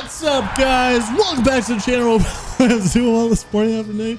What's up, guys? Welcome back to the channel. I was doing all this morning afternoon.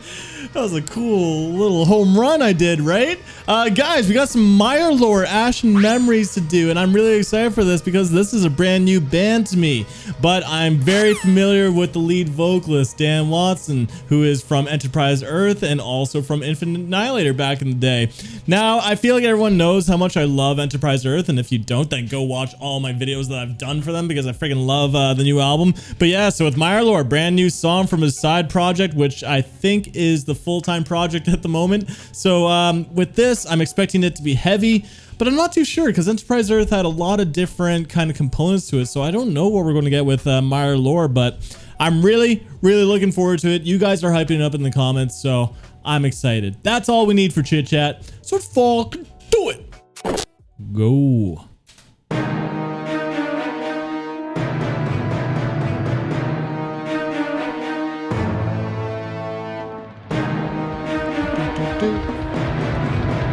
That was a cool little home run I did, right? Guys, we got some MIRE LORE ASHEN Memories to do, and I'm really excited for this because this is a brand new band to me. But I'm very familiar with the lead vocalist, Dan Watson, who is from Enterprise Earth and also from Infinite Annihilator back in the day. Now, I feel like everyone knows how much I love Enterprise Earth, and if you don't, then go watch all my videos that I've done for them because I freaking love the new album. But yeah, so with MIRE LORE, brand new song from his side project, which I think is the full-time project at the moment. So with this, I'm expecting it to be heavy, but I'm not too sure because Enterprise Earth had a lot of different kind of components to it. So I don't know what we're going to get with MIRE LORE, but I'm really looking forward to it. You guys are hyping it up in the comments, so I'm excited. That's all we need for chit chat. So fuck, do it. Go.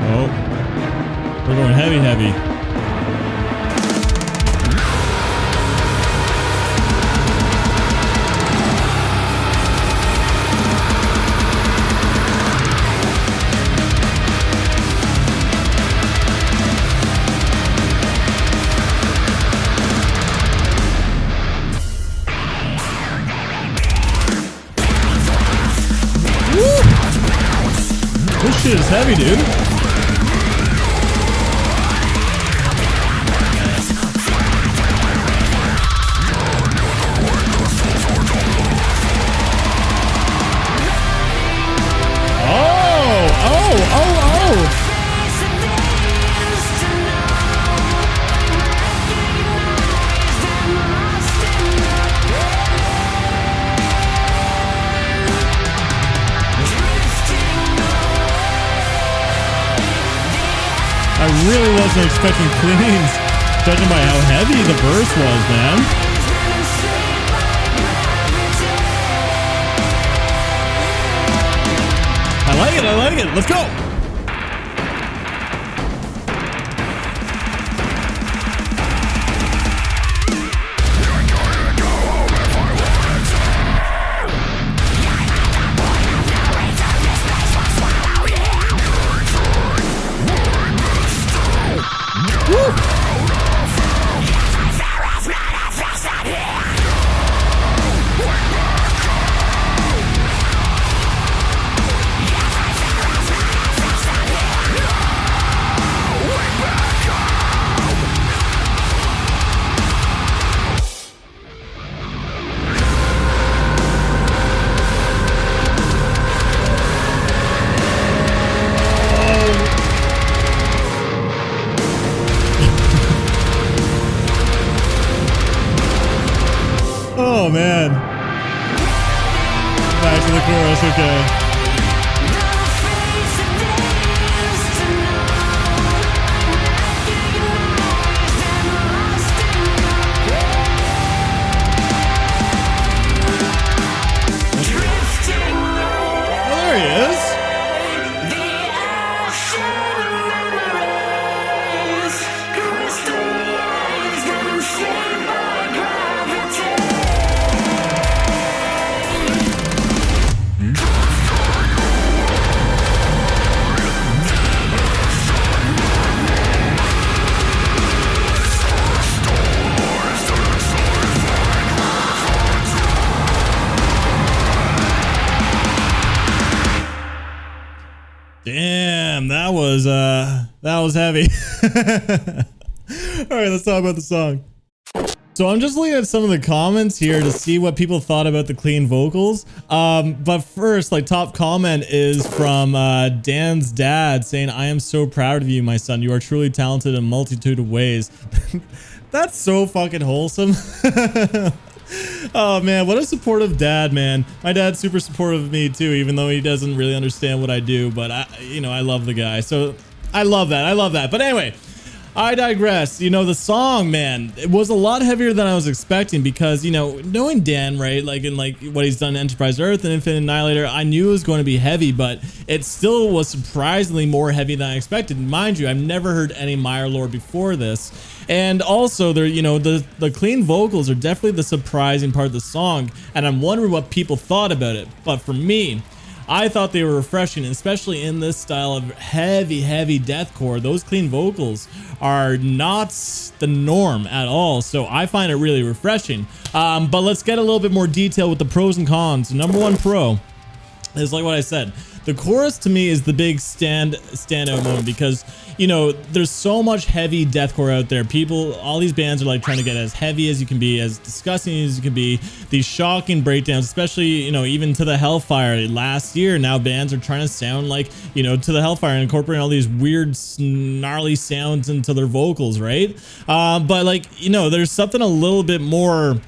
Oh, we're going heavy. Woo! This shit is heavy, dude. Oh! I really wasn't expecting cleans, judging by how heavy the verse was, man. I like it. Let's go. Oh man. Back to the chorus, okay. Oh, there he is. Damn, that was heavy. All right, let's talk about the song. So I'm just looking at some of the comments here to see what people thought about the clean vocals. But first, like, top comment is from Dan's dad saying, "I am so proud of you, my son. You are truly talented in a multitude of ways." That's so fucking wholesome. Oh man, what a supportive dad, man. My dad's super supportive of me too, even though he doesn't really understand what I do, but I love the guy. So I love that. But anyway, I digress. You know, the song, man, it was a lot heavier than I was expecting because, you know, knowing Dan, right, like in like what he's done in Enterprise Earth and Infinite Annihilator, I knew it was going to be heavy, but it still was surprisingly more heavy than I expected. Mind you, I've never heard any MIRE LORE before this. And also they're, you know, the clean vocals are definitely the surprising part of the song, and I'm wondering what people thought about it. But for me, I thought they were refreshing, especially in this style of heavy deathcore. Those clean vocals are not the norm at all, so I find it really refreshing. But let's get a little bit more detail with the pros and cons. Number one pro is, like what I said, the chorus to me is the big standout moment, because, you know, there's so much heavy deathcore out there. People, all these bands are like trying to get as heavy as you can be, as disgusting as you can be. These shocking breakdowns, especially, you know, even To the Hellfire last year. Now bands are trying to sound like, you know, To the Hellfire, and incorporating all these weird gnarly sounds into their vocals, right? But like, you know, there's something a little bit more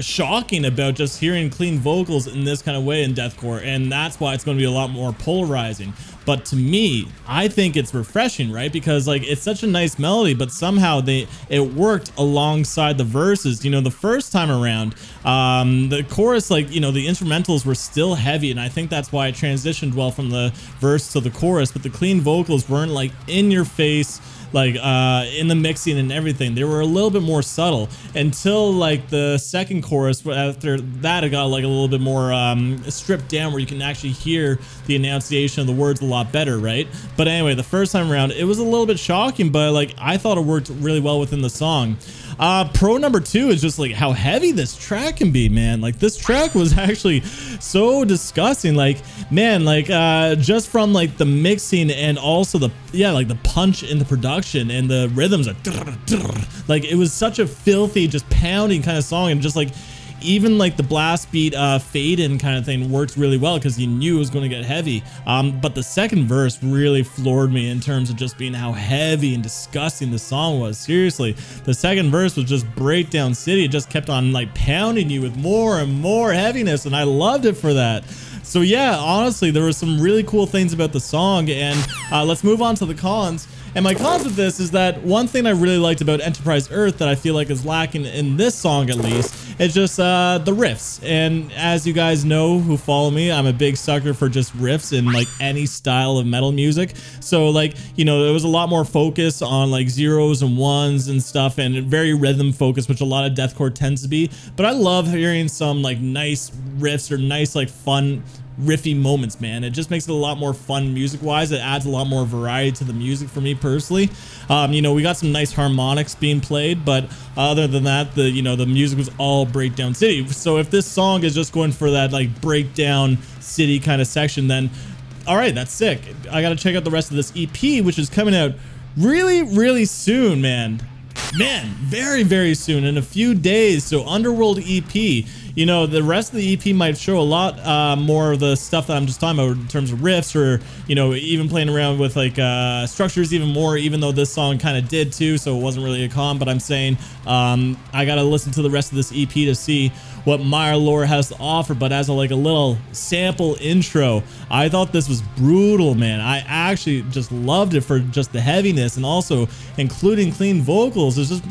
shocking about just hearing clean vocals in this kind of way in deathcore, and that's why it's going to be a lot more polarizing. But to me, I think it's refreshing, right? Because like, it's such a nice melody, but somehow it worked alongside the verses. You know, the first time around, the chorus, like, you know, the instrumentals were still heavy, and I think that's why it transitioned well from the verse to the chorus. But the clean vocals weren't like in your face, like in the mixing and everything. They were a little bit more subtle until like the second chorus. After that, it got like a little bit more stripped down, where you can actually hear the enunciation of the words a lot better, right? But anyway, the first time around, it was a little bit shocking, but like, I thought it worked really well within the song. Pro number two is just like how heavy this track can be, man. Like, this track was actually so disgusting. Like, man, like just from like the mixing, and also the like the punch in the production, and the rhythms are like, it was such a filthy, just pounding kind of song. And just like, even like the blast beat fade in kind of thing works really well, because you knew it was going to get heavy. But the second verse really floored me in terms of just being how heavy and disgusting the song was. Seriously, the second verse was just breakdown city. It just kept on like pounding you with more and more heaviness, and I loved it for that. So yeah, honestly, there were some really cool things about the song. And let's move on to the cons. And my cons with this is that one thing I really liked about Enterprise Earth that I feel like is lacking in this song, at least, is just the riffs. And as you guys know who follow me, I'm a big sucker for just riffs in like any style of metal music. So like, you know, there was a lot more focus on like zeros and ones and stuff, and very rhythm focused, which a lot of deathcore tends to be. But I love hearing some like nice riffs, or nice like fun riffy moments, man. It just makes it a lot more fun music wise. It adds a lot more variety to the music for me personally. You know, we got some nice harmonics being played, but other than that, the, you know, the music was all breakdown city. So if this song is just going for that like breakdown city kind of section, then all right, that's sick. I gotta check out the rest of this EP, which is coming out really soon, man. Very soon, in a few days. So Underworld EP. You know, the rest of the EP might show a lot more of the stuff that I'm just talking about in terms of riffs, or, you know, even playing around with like structures even more, even though this song kind of did too, so it wasn't really a con. But I'm saying I gotta listen to the rest of this EP to see what MIRE LORE has to offer. But as a little sample intro, I thought this was brutal, man. I actually just loved it for just the heaviness, and also including clean vocals. It's just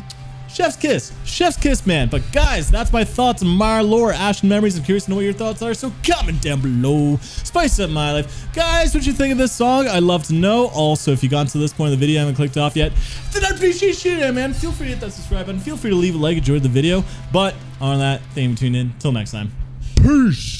chef's kiss, man. But guys, that's my thoughts on MIRE LORE, Ashen Memories. I'm curious to know what your thoughts are, so comment down below. Spice up my life. Guys, what you think of this song? I'd love to know. Also, if you got to this point of the video and haven't clicked off yet, then I'd appreciate you, man. Feel free to hit that subscribe button. Feel free to leave a like, enjoy the video. But on that, thank you for tuning in. Till next time. Peace.